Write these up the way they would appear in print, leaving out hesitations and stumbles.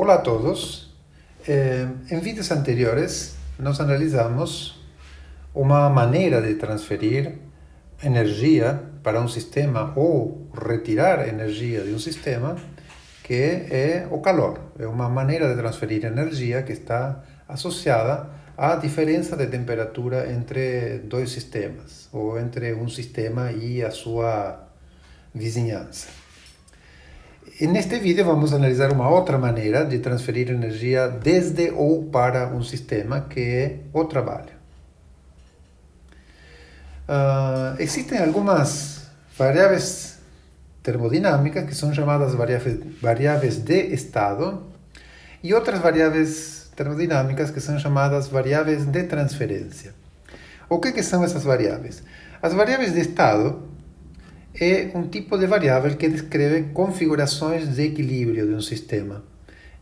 Hola a todos. En vídeos anteriores nós analisamos uma maneira de transferir energia para um sistema ou retirar energia de um sistema, que é o calor. É uma maneira de transferir energia que está associada à diferença de temperatura entre dois sistemas, ou entre um sistema e a sua vizinhança. E neste vídeo vamos analisar uma outra maneira de transferir energia desde ou para um sistema, que é o trabalho. Existem algumas variáveis termodinâmicas que são chamadas variáveis de estado e outras variáveis termodinâmicas que são chamadas variáveis de transferência. O que são essas variáveis? As variáveis de estado é um tipo de variável que descreve configurações de equilíbrio de um sistema.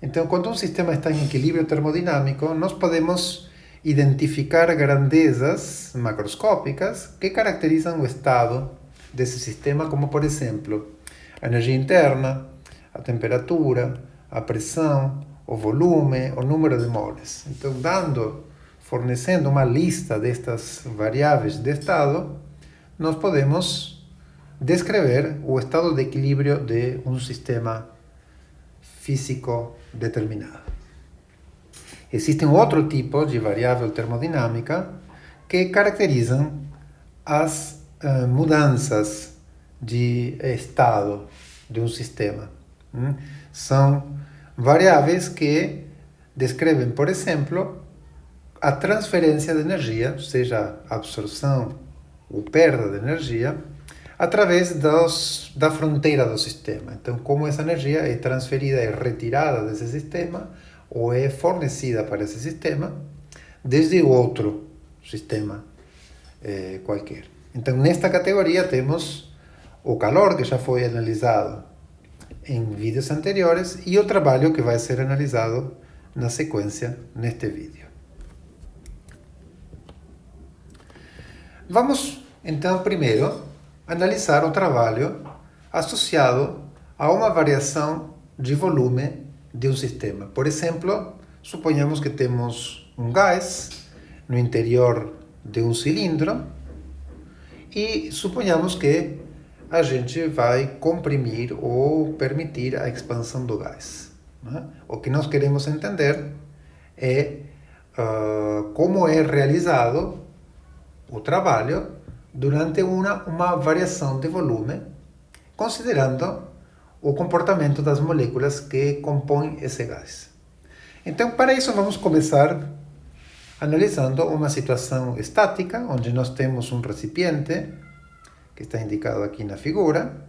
Então, quando um sistema está em equilíbrio termodinâmico, nós podemos identificar grandezas macroscópicas que caracterizam o estado desse sistema, como, por exemplo, a energia interna, a temperatura, a pressão, o volume, o número de moles. Então, fornecendo uma lista destas variáveis de estado, nós podemos descrever o estado de equilíbrio de um sistema físico determinado. Existem outro tipo de variável termodinâmica que caracterizam as mudanças de estado de um sistema. São variáveis que descrevem, por exemplo, a transferência de energia, seja absorção ou perda de energia, através da fronteira do sistema. Então, como essa energia é transferida e retirada desse sistema, ou é fornecida para esse sistema, desde outro sistema qualquer. Então, nesta categoria temos o calor, que já foi analisado em vídeos anteriores, e o trabalho, que vai ser analisado na sequência neste vídeo. Vamos, então, primeiro analisar o trabalho associado a uma variação de volume de um sistema. Por exemplo, suponhamos que temos um gás no interior de um cilindro e suponhamos que a gente vai comprimir ou permitir a expansão do gás. O que nós queremos entender é como é realizado o trabalho durante uma variação de volume, considerando o comportamento das moléculas que compõem esse gás. Então, para isso, vamos começar analisando uma situação estática, onde nós temos um recipiente, que está indicado aqui na figura.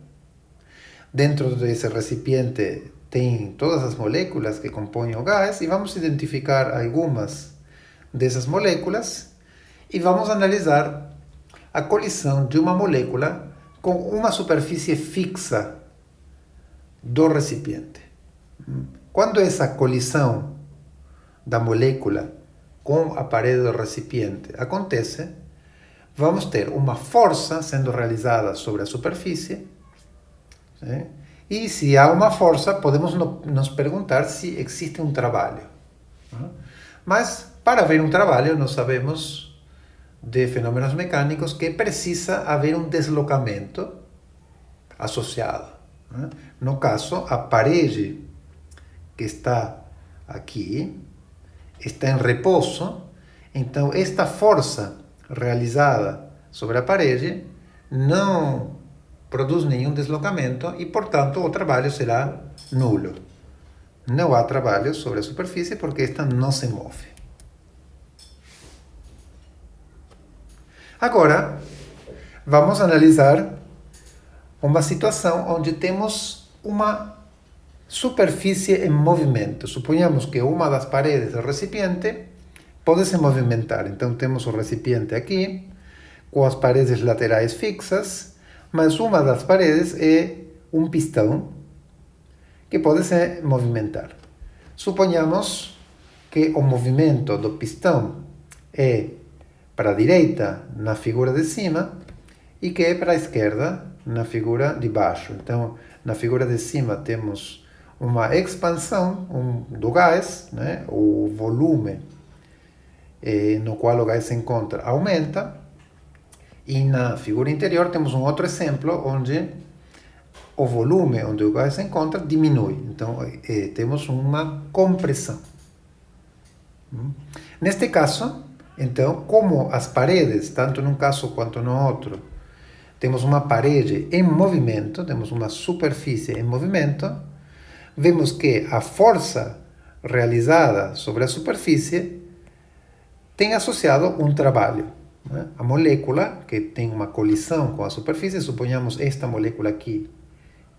Dentro desse recipiente tem todas as moléculas que compõem o gás, e vamos identificar algumas dessas moléculas, e vamos analisar a colisão de uma molécula com uma superfície fixa do recipiente. Quando essa colisão da molécula com a parede do recipiente acontece, vamos ter uma força sendo realizada sobre a superfície, e se há uma força, podemos nos perguntar se existe um trabalho. Mas, para ver um trabalho, nós sabemos de fenômenos mecânicos que precisa haver um deslocamento associado. No caso, a parede que está aqui está em repouso, então esta força realizada sobre a parede não produz nenhum deslocamento e, portanto, o trabalho será nulo. Não há trabalho sobre a superfície porque esta não se move. Agora, vamos analisar uma situação onde temos uma superfície em movimento. Suponhamos que uma das paredes do recipiente pode se movimentar. Então, temos o recipiente aqui, com as paredes laterais fixas, mas uma das paredes é um pistão que pode se movimentar. Suponhamos que o movimento do pistão é para a direita na figura de cima e que é para a esquerda na figura de baixo. Então, na figura de cima temos uma expansão do gás, né? O volume no qual o gás se encontra aumenta. E na figura interior temos um outro exemplo onde o volume onde o gás se encontra diminui. Então, temos uma compressão. Neste caso, então, como as paredes, tanto num caso quanto no outro, temos uma parede em movimento, temos uma superfície em movimento, vemos que a força realizada sobre a superfície tem associado um trabalho. Né? A molécula que tem uma colisão com a superfície, suponhamos esta molécula aqui,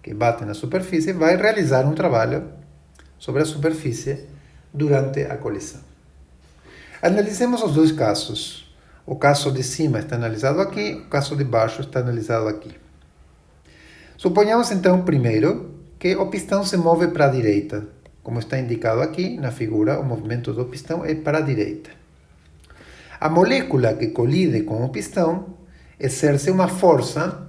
que bate na superfície, vai realizar um trabalho sobre a superfície durante a colisão. Analisemos os dois casos. O caso de cima está analisado aqui, o caso de baixo está analisado aqui. Suponhamos então, primeiro, que o pistão se move para a direita. Como está indicado aqui na figura, o movimento do pistão é para a direita. A molécula que colide com o pistão exerce uma força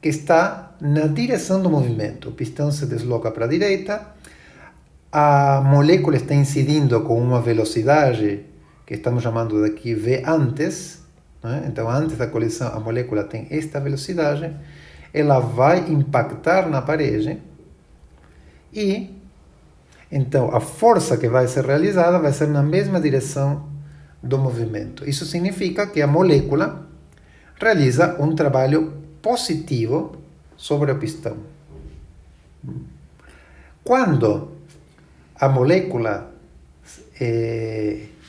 que está na direção do movimento. O pistão se desloca para a direita, a molécula está incidindo com uma velocidade que estamos chamando daqui V antes, né? Então antes da colisão a molécula tem esta velocidade, ela vai impactar na parede e então a força que vai ser realizada vai ser na mesma direção do movimento. Isso significa que a molécula realiza um trabalho positivo sobre o pistão. Quando a molécula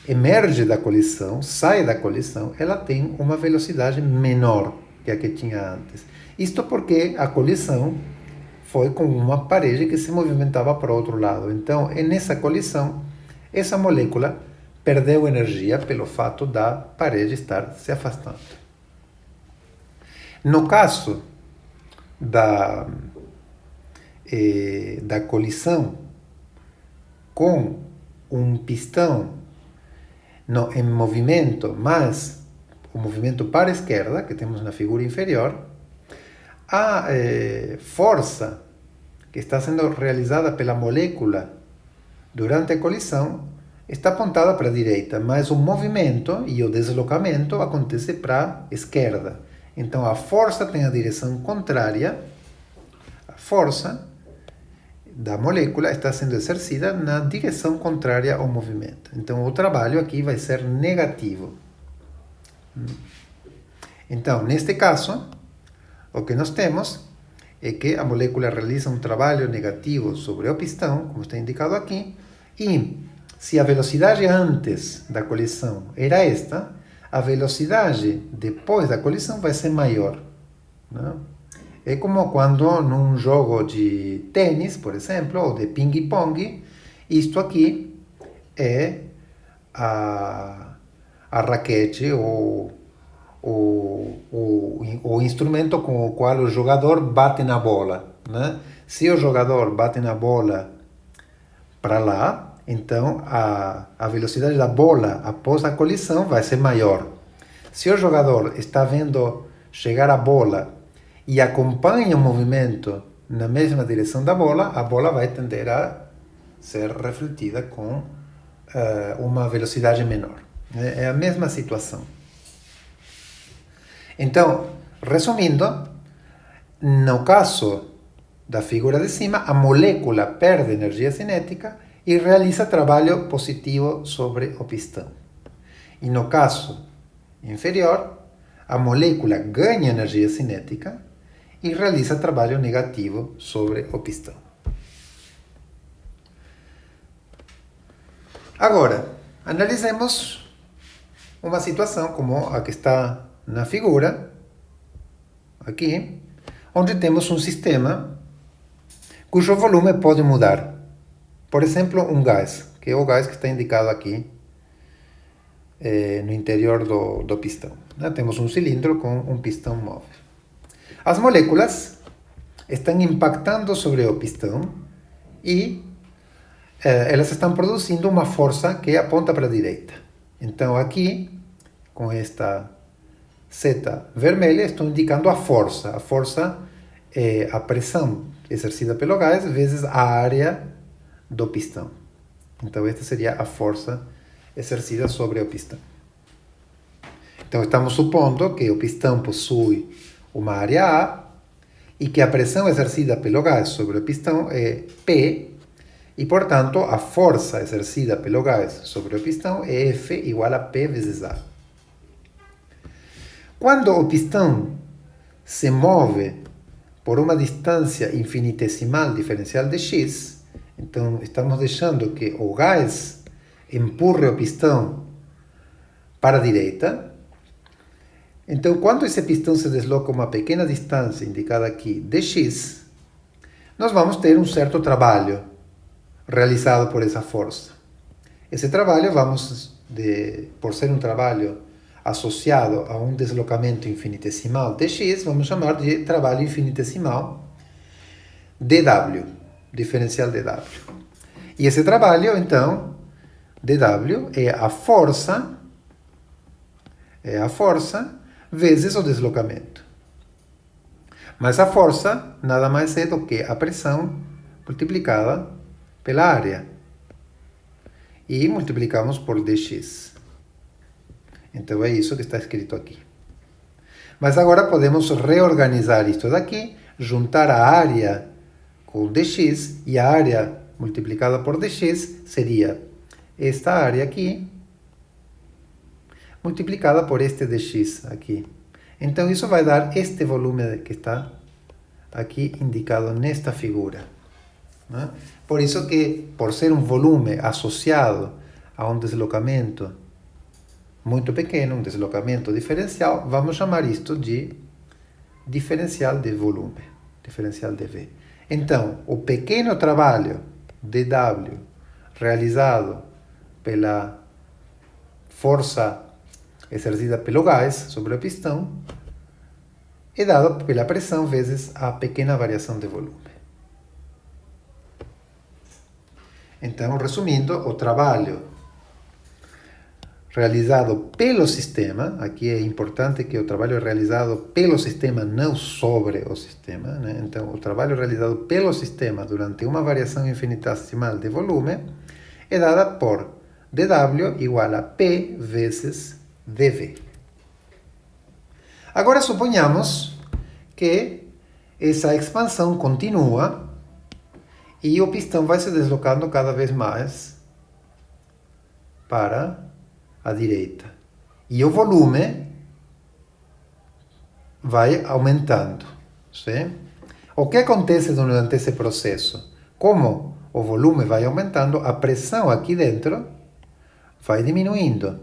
emerge da colisão, sai da colisão, ela tem uma velocidade menor que a que tinha antes. Isto porque a colisão foi com uma parede que se movimentava para o outro lado. Então, nessa colisão, essa molécula perdeu energia pelo fato da parede estar se afastando. No caso da colisão com um pistão em movimento, mas o movimento para a esquerda, que temos na figura inferior, a força que está sendo realizada pela molécula durante a colisão está apontada para a direita, mas o movimento e o deslocamento acontece para a esquerda. Então a força tem a direção contrária, a força da molécula está sendo exercida na direção contrária ao movimento. Então o trabalho aqui vai ser negativo. Então, neste caso, o que nós temos é que a molécula realiza um trabalho negativo sobre o pistão, como está indicado aqui, e se a velocidade antes da colisão era esta, a velocidade depois da colisão vai ser maior. Né? É como quando num jogo de tênis, por exemplo, ou de ping-pong, isto aqui é a raquete ou o instrumento com o qual o jogador bate na bola. Né? Se o jogador bate na bola para lá, então a velocidade da bola após a colisão vai ser maior. Se o jogador está vendo chegar a bola e acompanha o movimento na mesma direção da bola, a bola vai tender a ser refletida com uma velocidade menor. É a mesma situação. Então, resumindo, no caso da figura de cima, a molécula perde energia cinética e realiza trabalho positivo sobre o pistão. E no caso inferior, a molécula ganha energia cinética e realiza trabalho negativo sobre o pistão. Agora, analisemos uma situação como a que está na figura, aqui, onde temos um sistema cujo volume pode mudar. Por exemplo, um gás, que é o gás que está indicado aqui no interior do pistão. Né? Temos um cilindro com um pistão móvel. As moléculas estão impactando sobre o pistão e elas estão produzindo uma força que aponta para a direita. Então aqui, com esta seta vermelha, estou indicando a força. A força é a pressão exercida pelo gás vezes a área do pistão. Então, esta seria a força exercida sobre o pistão. Então, estamos supondo que o pistão possui uma área A e que a pressão exercida pelo gás sobre o pistão é P, e, portanto, a força exercida pelo gás sobre o pistão é F igual a P vezes A. Quando o pistão se move por uma distância infinitesimal diferencial de x, então estamos deixando que o gás empurre o pistão para a direita. Então, quando esse pistão se desloca uma pequena distância, indicada aqui, dx, nós vamos ter um certo trabalho realizado por essa força. Esse trabalho, por ser um trabalho associado a um deslocamento infinitesimal dx, vamos chamar de trabalho infinitesimal dW, diferencial dW. E esse trabalho, então, dW é a força vezes o deslocamento. Mas a força nada mais é do que a pressão multiplicada pela área. E multiplicamos por dx. Então é isso que está escrito aqui. Mas agora podemos reorganizar isto daqui, juntar a área com dx, e a área multiplicada por dx seria esta área aqui, multiplicada por este dx aqui. Então isso vai dar este volume que está aqui indicado nesta figura. Né? Por isso que, por ser um volume associado a um deslocamento muito pequeno, um deslocamento diferencial, vamos chamar isto de diferencial de volume, diferencial de V. Então, o pequeno trabalho dW realizado pela força exercida pelo gás sobre o pistão é dado pela pressão vezes a pequena variação de volume. Então, resumindo, o trabalho realizado pelo sistema, aqui é importante que o trabalho é realizado pelo sistema, não sobre o sistema, né? Então, o trabalho realizado pelo sistema durante uma variação infinitesimal de volume é dada por dW igual a P vezes dV. Agora, suponhamos que essa expansão continua e o pistão vai se deslocando cada vez mais para à direita. E o volume vai aumentando. Sim? O que acontece durante esse processo? Como o volume vai aumentando, a pressão aqui dentro vai diminuindo.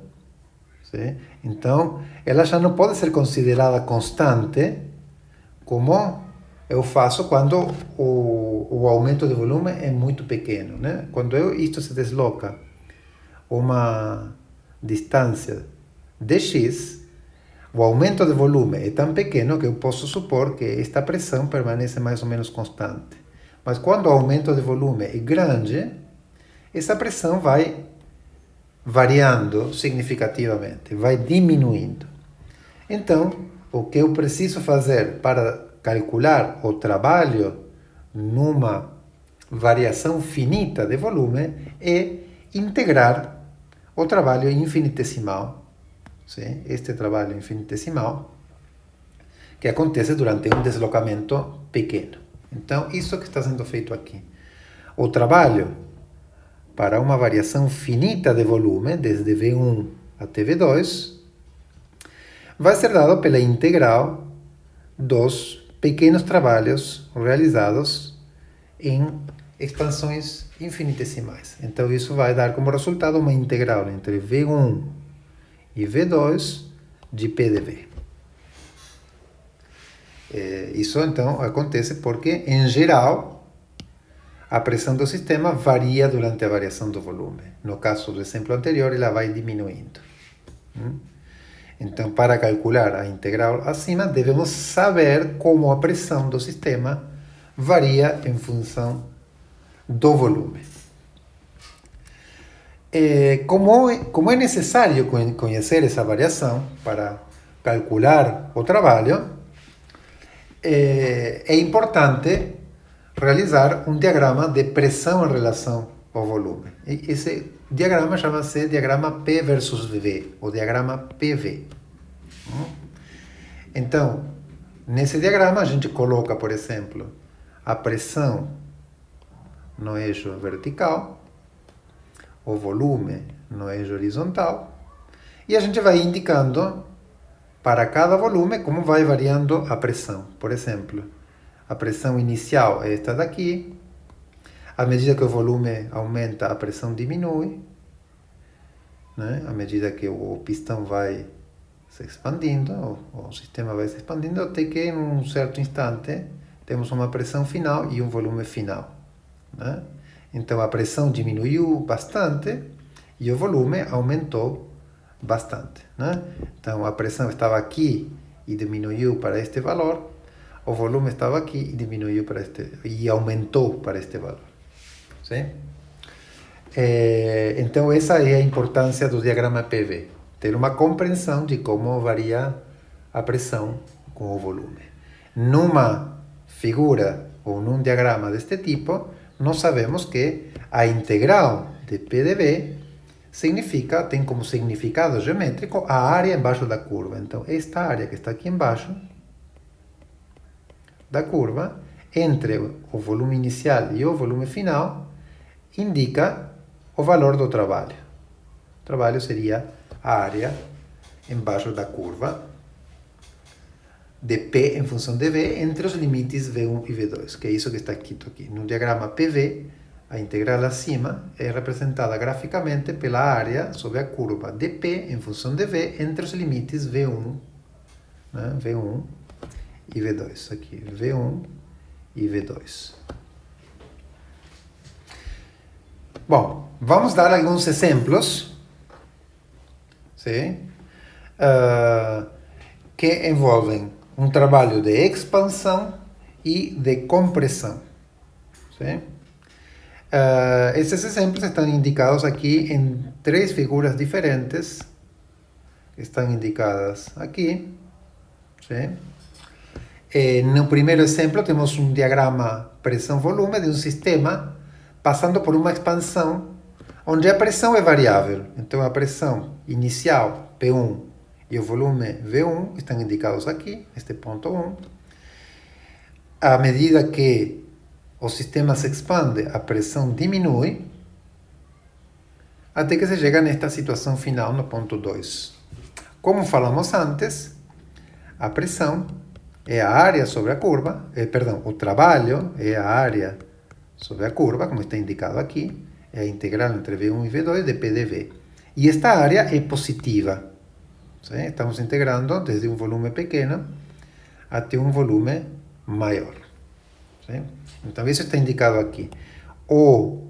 Sim? Então, ela já não pode ser considerada constante, como eu faço quando o aumento de volume é muito pequeno. Né? Quando isto se desloca uma distância dx, o aumento de volume é tão pequeno que eu posso supor que esta pressão permanece mais ou menos constante. Mas quando o aumento de volume é grande, essa pressão vai variando significativamente, vai diminuindo. Então, o que eu preciso fazer para calcular o trabalho numa variação finita de volume é integrar o trabalho infinitesimal, sim? Este trabalho infinitesimal, que acontece durante um deslocamento pequeno. Então, isso que está sendo feito aqui. O trabalho para uma variação finita de volume, desde V1 até V2, vai ser dado pela integral dos pequenos trabalhos realizados em expansões infinitesimais. Então, isso vai dar como resultado uma integral entre V1 e V2 de P dV. Isso, então, acontece porque, em geral, a pressão do sistema varia durante a variação do volume. No caso do exemplo anterior, ela vai diminuindo. Então, para calcular a integral acima, devemos saber como a pressão do sistema varia em função do volume. Como é necessário conhecer essa variação para calcular o trabalho, é importante realizar um diagrama de pressão em relação o volume. E esse diagrama chama-se diagrama P versus V, ou diagrama PV. Então, nesse diagrama a gente coloca, por exemplo, a pressão no eixo vertical, o volume no eixo horizontal, e a gente vai indicando para cada volume como vai variando a pressão. Por exemplo, a pressão inicial é esta daqui. À medida que o volume aumenta, a pressão diminui, né? À medida que o pistão vai se expandindo, o sistema vai se expandindo, até que em um certo instante temos uma pressão final e um volume final, né? Então a pressão diminuiu bastante e o volume aumentou bastante, né? Então a pressão estava aqui e diminuiu para este valor, o volume estava aqui e diminuiu para este, e aumentou para este valor. Sim? Então essa é a importância do diagrama PV, ter uma compreensão de como varia a pressão com o volume. Numa figura ou num diagrama deste tipo, nós sabemos que a integral de P de V tem como significado geométrico a área embaixo da curva. Então esta área que está aqui embaixo da curva, entre o volume inicial e o volume final, indica o valor do trabalho. O trabalho seria a área embaixo da curva de P em função de V entre os limites V1 e V2, que é isso que está escrito aqui. No diagrama PV, a integral acima é representada graficamente pela área sobre a curva de P em função de V entre os limites V1, né? V1 e V2. Aqui, V1 e V2. Bom, vamos dar alguns exemplos, sim? Que envolvem um trabalho de expansão e de compressão. Sim? Esses exemplos estão indicados aqui em 3 figuras diferentes, estão indicadas aqui. Sim? No primeiro exemplo temos um diagrama pressão-volume de um sistema passando por uma expansão onde a pressão é variável. Então a pressão inicial, P1, e o volume V1 estão indicados aqui, neste ponto 1. À medida que o sistema se expande, a pressão diminui, até que se chega nesta situação final no ponto 2. Como falamos antes, a pressão é a área sobre a curva, o trabalho é a área sobre a curva, como está indicado aqui, é a integral entre V1 e V2 de P de V. E esta área é positiva. Sim? Estamos integrando desde um volume pequeno até um volume maior. Sim? Então, isso está indicado aqui. O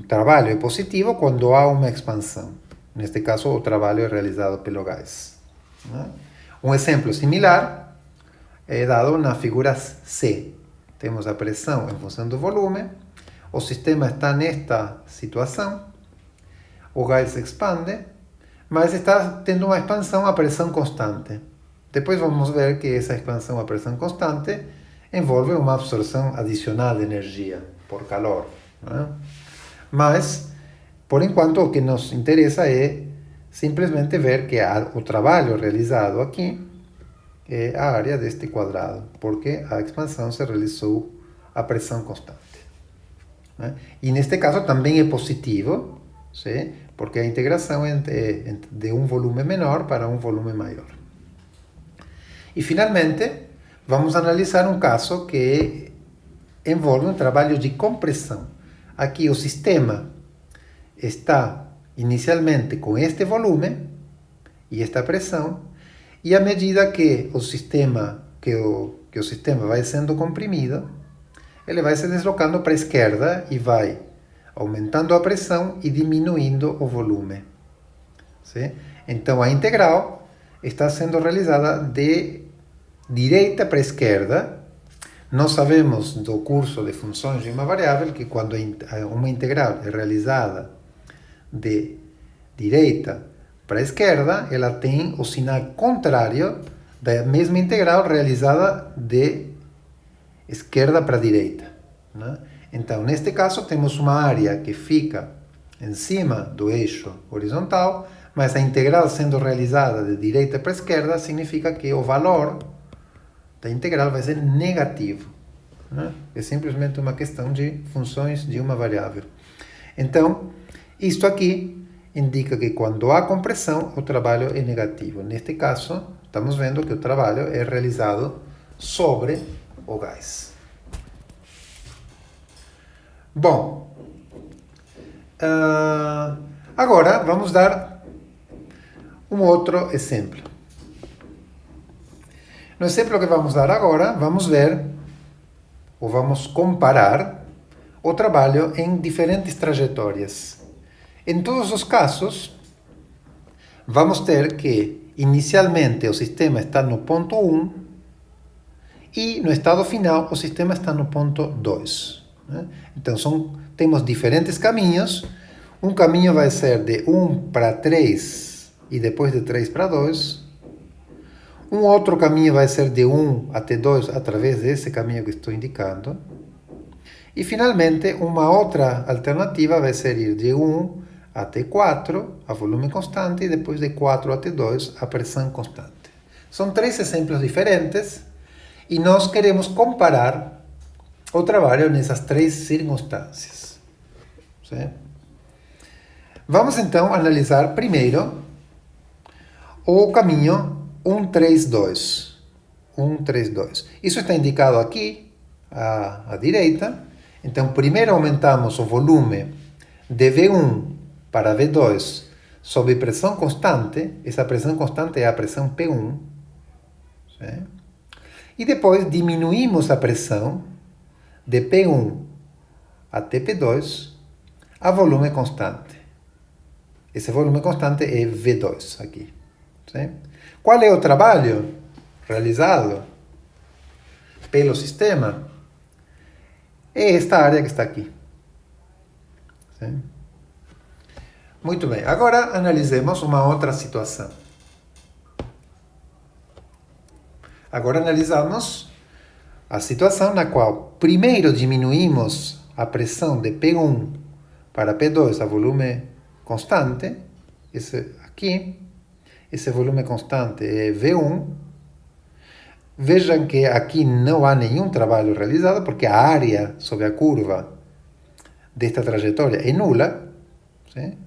trabalho é positivo quando há uma expansão. Neste caso, o trabalho é realizado pelo gás. Né? Um exemplo similar é dado na figura C. Temos a pressão em função do volume, o sistema está nesta situação, o gás se expande, mas está tendo uma expansão a pressão constante. Depois vamos ver que essa expansão a pressão constante envolve uma absorção adicional de energia por calor. Né? Mas, por enquanto, o que nos interessa é simplesmente ver que o trabalho realizado aqui é a área deste quadrado, porque a expansão se realizou a pressão constante. Né? E neste caso também é positivo, sim? Porque a integração é de um volume menor para um volume maior. E finalmente, vamos analisar um caso que envolve um trabalho de compressão. Aqui o sistema está inicialmente com este volume e esta pressão, e à medida que o sistema vai sendo comprimido, ele vai se deslocando para a esquerda e vai aumentando a pressão e diminuindo o volume. Sim? Então a integral está sendo realizada de direita para a esquerda. Nós sabemos do curso de funções de uma variável que quando uma integral é realizada de direita para a esquerda, ela tem o sinal contrário da mesma integral realizada de esquerda para a direita. Né? Então, neste caso, temos uma área que fica em cima do eixo horizontal, mas a integral sendo realizada de direita para a esquerda significa que o valor da integral vai ser negativo, né? É simplesmente uma questão de funções de uma variável. Então, isto aqui indica que quando há compressão, o trabalho é negativo. Neste caso, estamos vendo que o trabalho é realizado sobre o gás. Bom, agora vamos dar um outro exemplo. No exemplo que vamos dar agora, vamos ver, ou vamos comparar, o trabalho em diferentes trajetórias. Em todos os casos, vamos ter que, inicialmente, o sistema está no ponto 1 e, no estado final, o sistema está no ponto 2. Né? Então, temos diferentes caminhos. Um caminho vai ser de 1 para 3 e depois de 3 para 2. Um outro caminho vai ser de 1 até 2 através desse caminho que estou indicando. E, finalmente, uma outra alternativa vai ser ir de 1 até 4, a volume constante, e depois de 4 até 2, a pressão constante. São 3 exemplos diferentes e nós queremos comparar o trabalho nessas 3 circunstâncias. Certo? Vamos então analisar primeiro o caminho 132. 132. Isso está indicado aqui à direita. Então, primeiro aumentamos o volume de V1 para V2 sob pressão constante. Essa pressão constante é a pressão P1. Certo? E depois diminuímos a pressão de P1 até P2 a volume constante. Esse volume constante é V2 aqui. Certo? Qual é o trabalho realizado pelo sistema? É esta área que está aqui. Certo? Muito bem. Agora analisemos uma outra situação. Agora analisamos a situação na qual primeiro diminuímos a pressão de P1 para P2 a volume constante. Esse aqui. Esse volume constante é V1. Vejam que aqui não há nenhum trabalho realizado, porque a área sobre a curva desta trajetória é nula. Sim?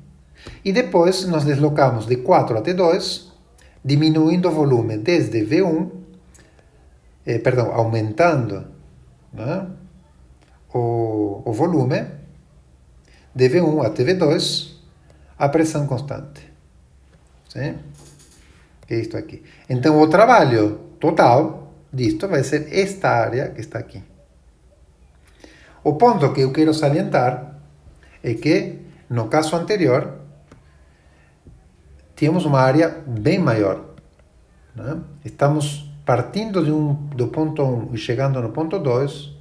E depois nos deslocamos de 4 até 2, diminuindo o volume desde V1, aumentando, né, o volume de V1 até V2, a pressão constante. Sim? É isto aqui. Então, o trabalho total disto vai ser esta área que está aqui. O ponto que eu quero salientar é que, no caso anterior, tínhamos uma área bem maior. Né? Estamos partindo do ponto 1 e chegando no ponto 2,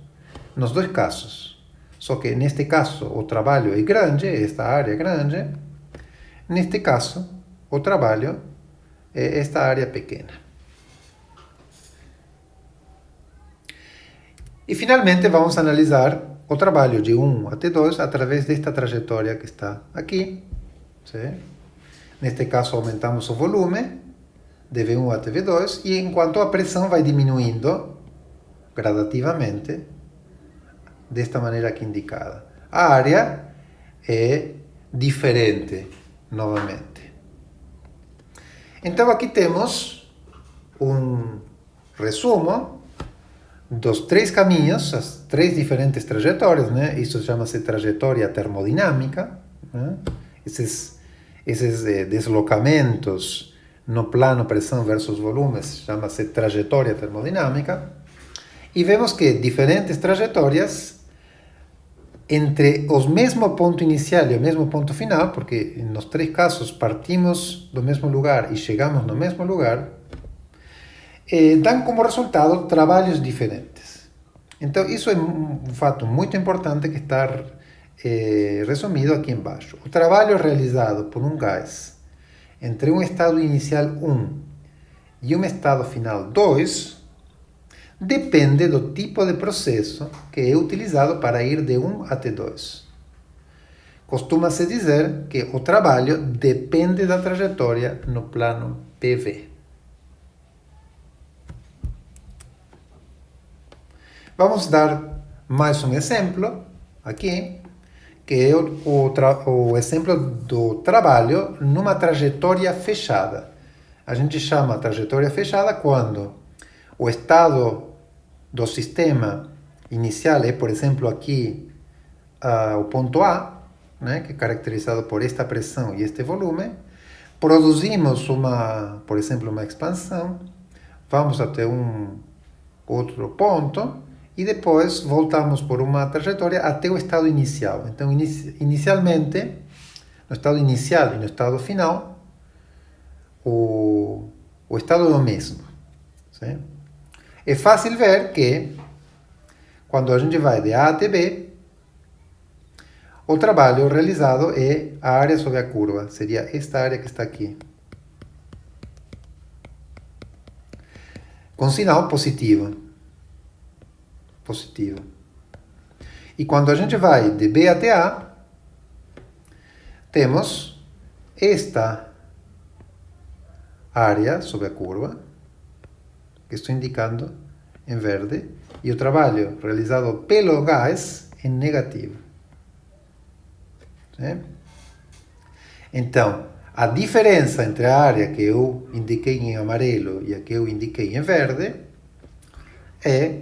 nos dois casos. Só que, neste caso, o trabalho é grande, esta área é grande. Neste caso, o trabalho é esta área pequena. E, finalmente, vamos analisar o trabalho de 1 até 2 através desta trajetória que está aqui. Certo? Neste caso, aumentamos o volume de V1 até V2 e enquanto a pressão vai diminuindo gradativamente, desta maneira aqui indicada. A área é diferente, novamente. Então, aqui temos um resumo dos 3 caminhos, as 3 diferentes trajetórias, né? Isso chama-se trajetória termodinâmica, né? Esses deslocamentos no plano pressão versus volumes chama-se trajetória termodinâmica. E vemos que diferentes trajetórias entre o mesmo ponto inicial e o mesmo ponto final, porque nos 3 casos partimos do mesmo lugar e chegamos no mesmo lugar, dão como resultado trabalhos diferentes. Então, isso é um fato muito importante que está resumido aqui embaixo. O trabalho realizado por um gás entre um estado inicial 1 e um estado final 2 depende do tipo de processo que é utilizado para ir de 1 até 2. Costuma-se dizer que o trabalho depende da trajetória no plano PV. Vamos dar mais um exemplo aqui, que é o exemplo do trabalho numa trajetória fechada. A gente chama trajetória fechada quando o estado do sistema inicial é, por exemplo, aqui o ponto A, né, que é caracterizado por esta pressão e este volume. Produzimos, por exemplo, uma expansão, vamos até um outro ponto, e depois voltamos por uma trajetória até o estado inicial. Então, inicialmente, no estado inicial e no estado final, o estado é o mesmo. Sim? É fácil ver que, quando a gente vai de A até B, o trabalho realizado é a área sobre a curva. Seria esta área que está aqui. Com sinal positivo. E quando a gente vai de B até A, temos esta área sobre a curva, que estou indicando em verde, e o trabalho realizado pelo gás em negativo. Sim? Então, a diferença entre a área que eu indiquei em amarelo e a que eu indiquei em verde é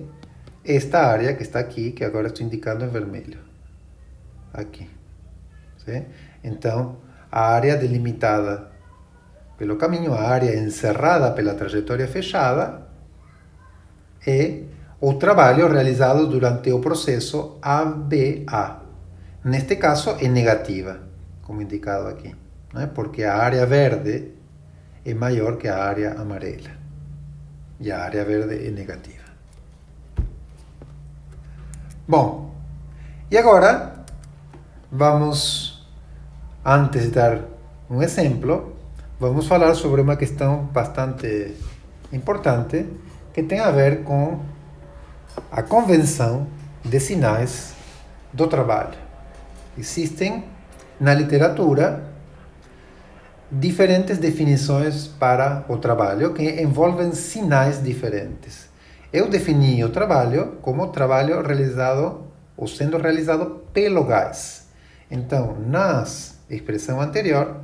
esta área que está aqui, que agora estou indicando em vermelho. Aqui. Sim? Então, a área delimitada pelo caminho, a área encerrada pela trajetória fechada, é o trabalho realizado durante o processo ABA. Neste caso, é negativa, como indicado aqui, né? Porque a área verde é maior que a área amarela. E a área verde é negativa. Bom, e agora vamos, antes de dar um exemplo, vamos falar sobre uma questão bastante importante que tem a ver com a convenção de sinais do trabalho. Existem na literatura diferentes definições para o trabalho que envolvem sinais diferentes. Eu defini o trabalho como trabalho realizado ou sendo realizado pelo gás. Então, na expressão anterior,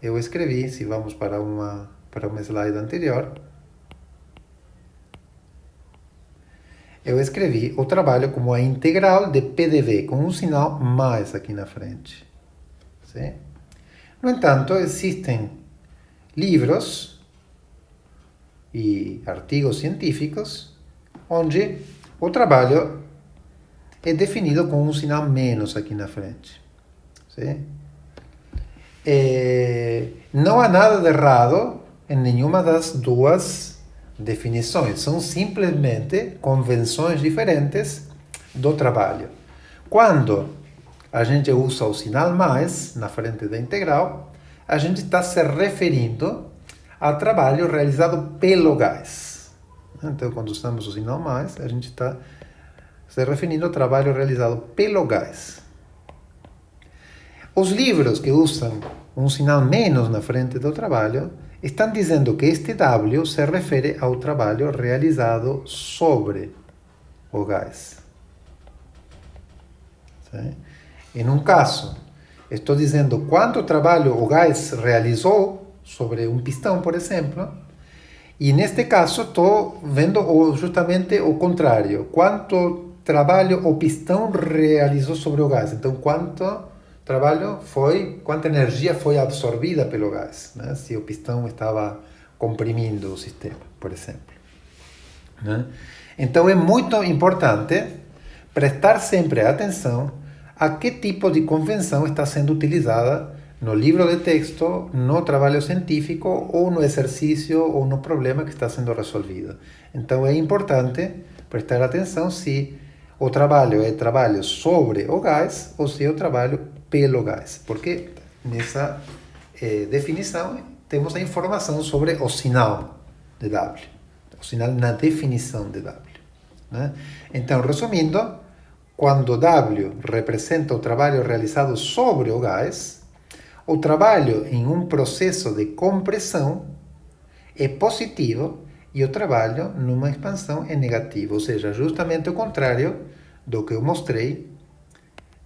eu escrevi, se vamos para uma slide anterior, eu escrevi o trabalho como a integral de PDV, com um sinal mais aqui na frente. Sim? No entanto, existem livros e artigos científicos onde o trabalho é definido com um sinal menos aqui na frente. Sim? Não há nada de errado em nenhuma das duas definições. São simplesmente convenções diferentes do trabalho. Quando a gente usa o sinal mais na frente da integral, a gente está se referindo ao trabalho realizado pelo gás. Então, quando usamos o sinal mais, a gente está se referindo ao trabalho realizado pelo gás. Os livros que usam um sinal menos na frente do trabalho estão dizendo que este W se refere ao trabalho realizado sobre o gás. Sim? Em um caso, estou dizendo quanto trabalho o gás realizou sobre um pistão, por exemplo, e neste caso estou vendo justamente o contrário. Quanto trabalho o pistão realizou sobre o gás. Então, quanto quanta energia foi absorvida pelo gás, né? Se o pistão estava comprimindo o sistema, por exemplo. Né? Então, é muito importante prestar sempre atenção a que tipo de convenção está sendo utilizada no livro de texto, no trabalho científico, ou no exercício, ou no problema que está sendo resolvido. Então, é importante prestar atenção se o trabalho é trabalho sobre o gás ou se é o trabalho pelo gás. Porque nessa definição temos a informação sobre o sinal de W. O sinal na definição de W. né? Então, resumindo, quando W representa o trabalho realizado sobre o gás, o trabalho em um processo de compressão é positivo e o trabalho numa expansão é negativo, ou seja, justamente o contrário do que eu mostrei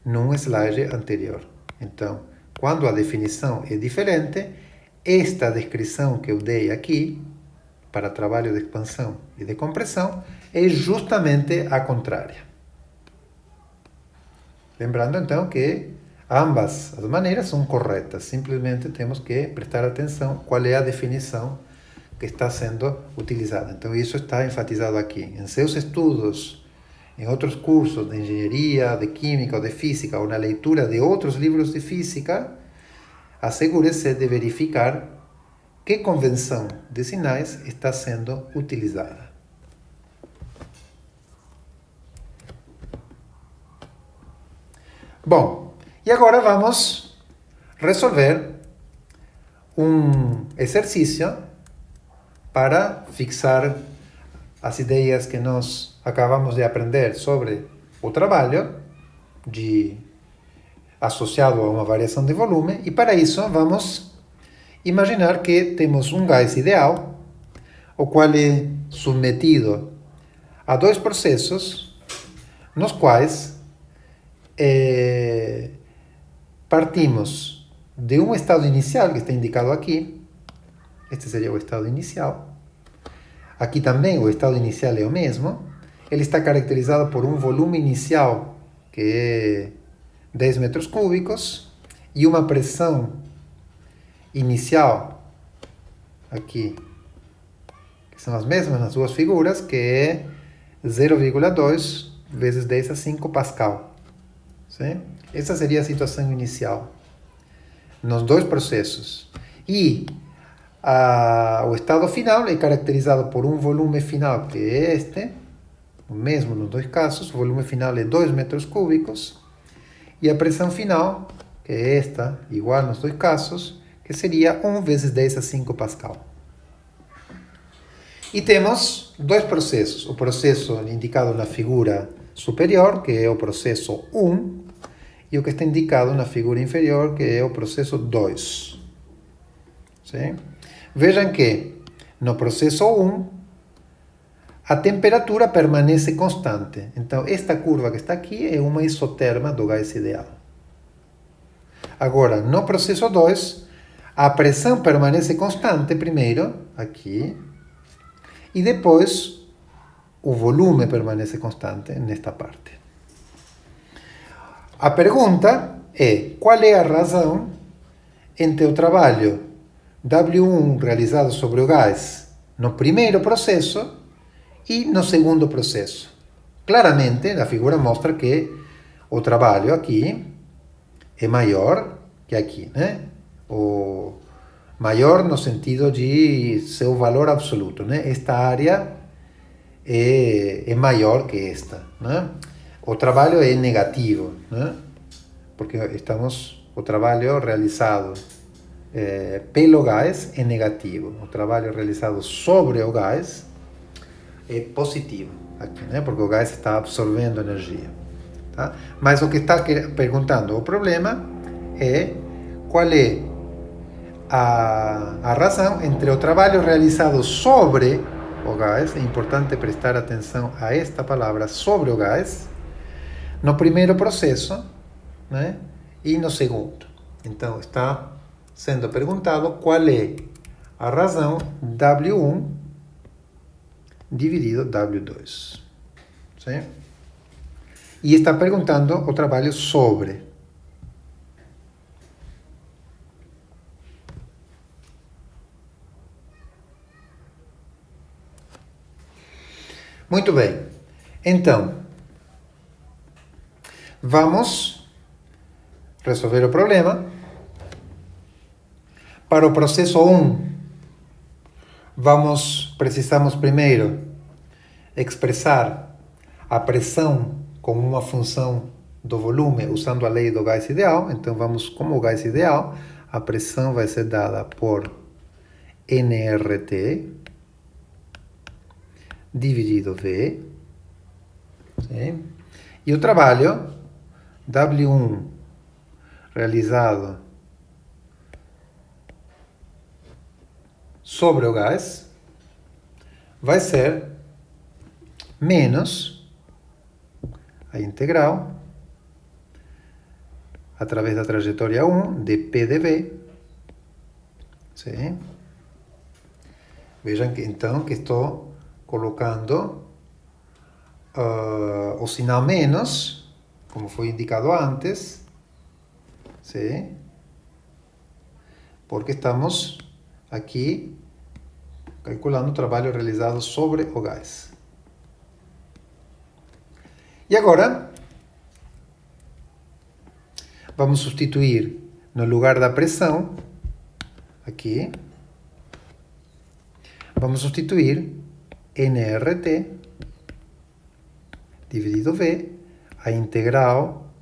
num slide anterior. Então, quando a definição é diferente, esta descrição que eu dei aqui, para trabalho de expansão e de compressão, é justamente a contrária. Lembrando, então, que ambas as maneiras são corretas, simplesmente temos que prestar atenção qual é a definição que está sendo utilizada. Então, isso está enfatizado aqui. Em seus estudos, em outros cursos de engenharia, de química ou de física, ou na leitura de outros livros de física, assegure-se de verificar que convenção de sinais está sendo utilizada. Bom, e agora vamos resolver um exercício para fixar as ideias que nós acabamos de aprender sobre o trabalho associado a uma variação de volume, e para isso vamos imaginar que temos um gás ideal, o qual é submetido a dois processos, nos quais partimos de um estado inicial, que está indicado aqui. Este seria o estado inicial. Aqui também o estado inicial é o mesmo. Ele está caracterizado por um volume inicial, que é 10 metros cúbicos, e uma pressão inicial, aqui, que são as mesmas nas duas figuras, que é 0,2 vezes 10 a 5 Pascal. Sim? Essa seria a situação inicial nos dois processos. E o estado final é caracterizado por um volume final, que é este, o mesmo nos dois casos. O volume final é 2 metros cúbicos. E a pressão final, que é esta, igual nos dois casos, que seria 1 vezes 10 a 5 Pascal. E temos dois processos. O processo indicado na figura superior, que é o processo 1, e o que está indicado na figura inferior, que é o processo 2. Sim? Vejam que no processo 1, a temperatura permanece constante. Então, esta curva que está aqui é uma isoterma do gás ideal. Agora, no processo 2, a pressão permanece constante primeiro, aqui, e depois o volume permanece constante nesta parte. A pergunta é: qual é a razão entre o trabalho W1 realizado sobre o gás no primeiro processo e no segundo processo? Claramente, a figura mostra que o trabalho aqui é maior que aqui, né? O maior no sentido de seu valor absoluto, né? Esta área é maior que esta, né? O trabalho é negativo, né? Porque o trabalho realizado pelo gás é negativo. O trabalho realizado sobre o gás é positivo, aqui, né? Porque o gás está absorvendo energia. Tá? Mas o que está perguntando, o problema é qual é a razão entre o trabalho realizado sobre o gás. É importante prestar atenção a esta palavra, sobre o gás, no primeiro processo, né? E no segundo. Então, está sendo perguntado qual é a razão W1 dividido W2. Sim? E está perguntando o trabalho sobre. Muito bem. Então, vamos resolver o problema. Para o processo 1, precisamos primeiro expressar a pressão como uma função do volume usando a lei do gás ideal. Então, como o gás ideal, a pressão vai ser dada por nRT dividido V. Sim? E o trabalho W1 realizado sobre o gás vai ser menos a integral através da trajetória 1 de P de V. Sim? Vejam que, então que estou colocando o sinal menos, como foi indicado antes, sim? Porque estamos aqui calculando o trabalho realizado sobre o gás. E agora, vamos substituir no lugar da pressão, aqui, vamos substituir nRT dividido V, a integral,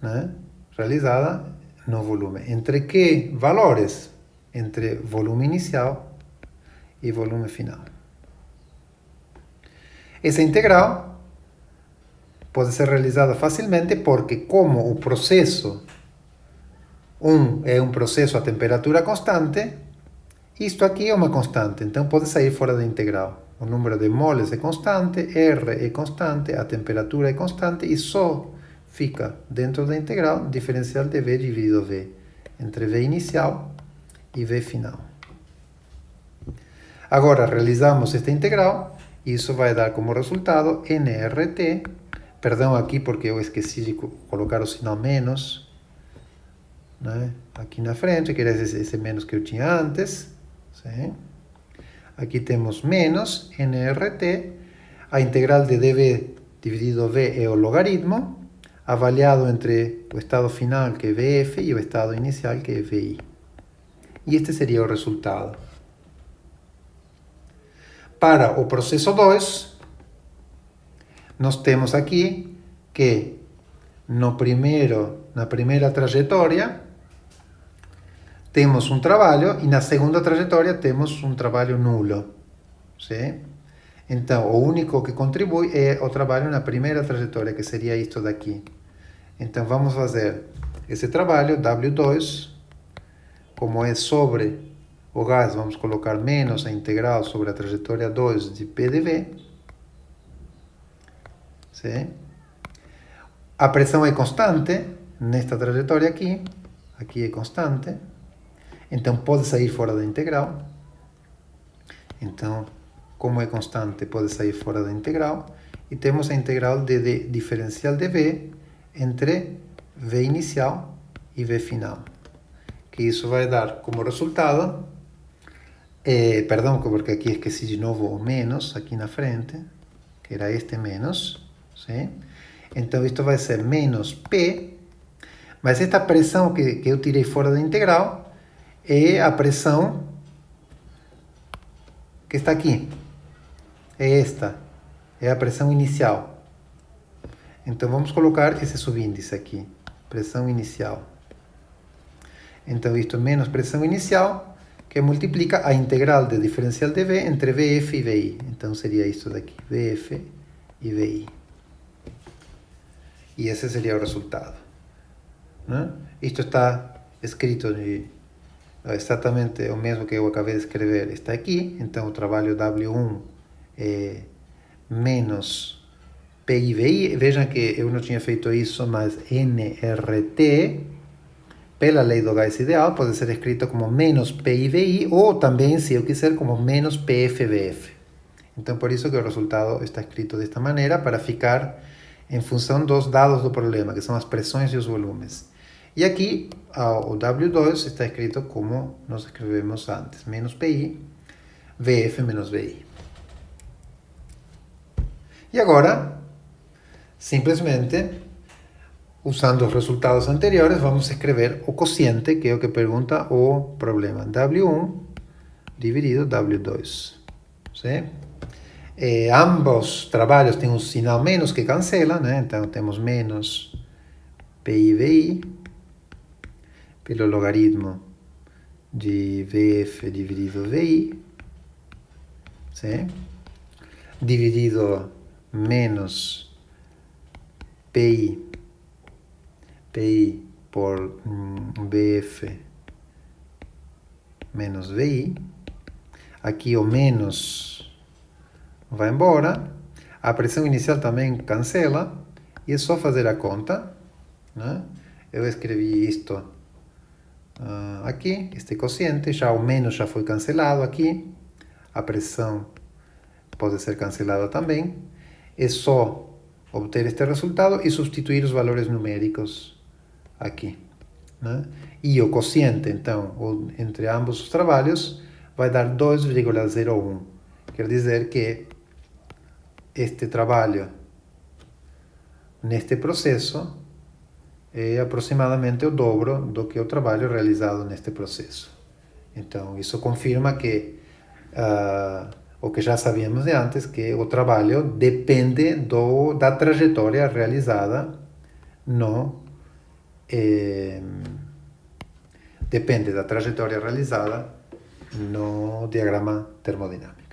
né, realizada no volume. Entre que valores? Entre volume inicial e volume final. Essa integral pode ser realizada facilmente porque, como o processo 1 é um processo a temperatura constante, isto aqui é uma constante, então pode sair fora da integral. O número de moles é constante, R é constante, a temperatura é constante e só fica dentro da integral diferencial de V dividido V, entre V inicial e V final. Agora realizamos esta integral e isso vai dar como resultado nRT, perdão aqui porque eu esqueci de colocar o sinal menos, né, aqui na frente, que era esse menos que eu tinha antes. Sim? Aqui temos menos nRT, a integral de dV dividido V é o logaritmo, avaliado entre o estado final, que é VF, e o estado inicial, que é VI. E este seria o resultado. Para o processo 2, nós temos aqui que na primeira trajetória temos um trabalho e na segunda trajetória temos um trabalho nulo. Sim? Então, o único que contribui é o trabalho na primeira trajetória, que seria isto daqui. Então, vamos fazer esse trabalho, W2, como é sobre o gás, vamos colocar menos a integral sobre a trajetória 2 de P de V. Sim? A pressão é constante nesta trajetória aqui é constante, então pode sair fora da integral. Então, como é constante, pode sair fora da integral. E temos a integral de diferencial de V entre V inicial e V final. Que isso vai dar como resultado, perdão, porque aqui esqueci de novo o menos, aqui na frente, que era este menos. Sim? Então, isto vai ser menos P, mas esta pressão que eu tirei fora da integral é a pressão que está aqui. É esta, é a pressão inicial. Então, vamos colocar esse subíndice aqui, pressão inicial. Então, isto é menos pressão inicial, que multiplica a integral de diferencial de V entre VF e VI. Então, seria isso daqui, VF e VI. E esse seria o resultado. Né? Isto está escrito exatamente o mesmo que eu acabei de escrever. Está aqui, então o trabalho W1 é menos PIVI. Vejam que eu não tinha feito isso, mas nRT, pela lei do gás ideal, pode ser escrito como menos PIVI, ou também, se eu quiser, como menos PFVF. Então, por isso que o resultado está escrito desta maneira, para ficar em função dos dados do problema, que são as pressões e os volumes. E aqui, o W2 está escrito como nós escrevemos antes, menos PI, VF menos VI. E agora, simplesmente, usando os resultados anteriores, vamos escrever o quociente, que é o que pergunta o problema. W1 dividido W2. Sim? Ambos trabalhos têm um sinal menos que cancela, né? Então temos menos PIVI pelo logaritmo de VF dividido VI, sim? Dividido menos PI por BF menos VI. Aqui o menos vai embora. A pressão inicial também cancela. E é só fazer a conta, né? Eu escrevi isto aqui, este quociente. Já o menos já foi cancelado aqui. A pressão pode ser cancelada também. É só obter este resultado e substituir os valores numéricos aqui, né? E o quociente, então, entre ambos os trabalhos, vai dar 2,01. Quer dizer que este trabalho, neste processo, é aproximadamente o dobro do que o trabalho realizado neste processo. Então, isso confirma que o que já sabíamos de antes, que o trabalho depende da trajetória realizada depende da trajetória realizada no diagrama termodinâmico.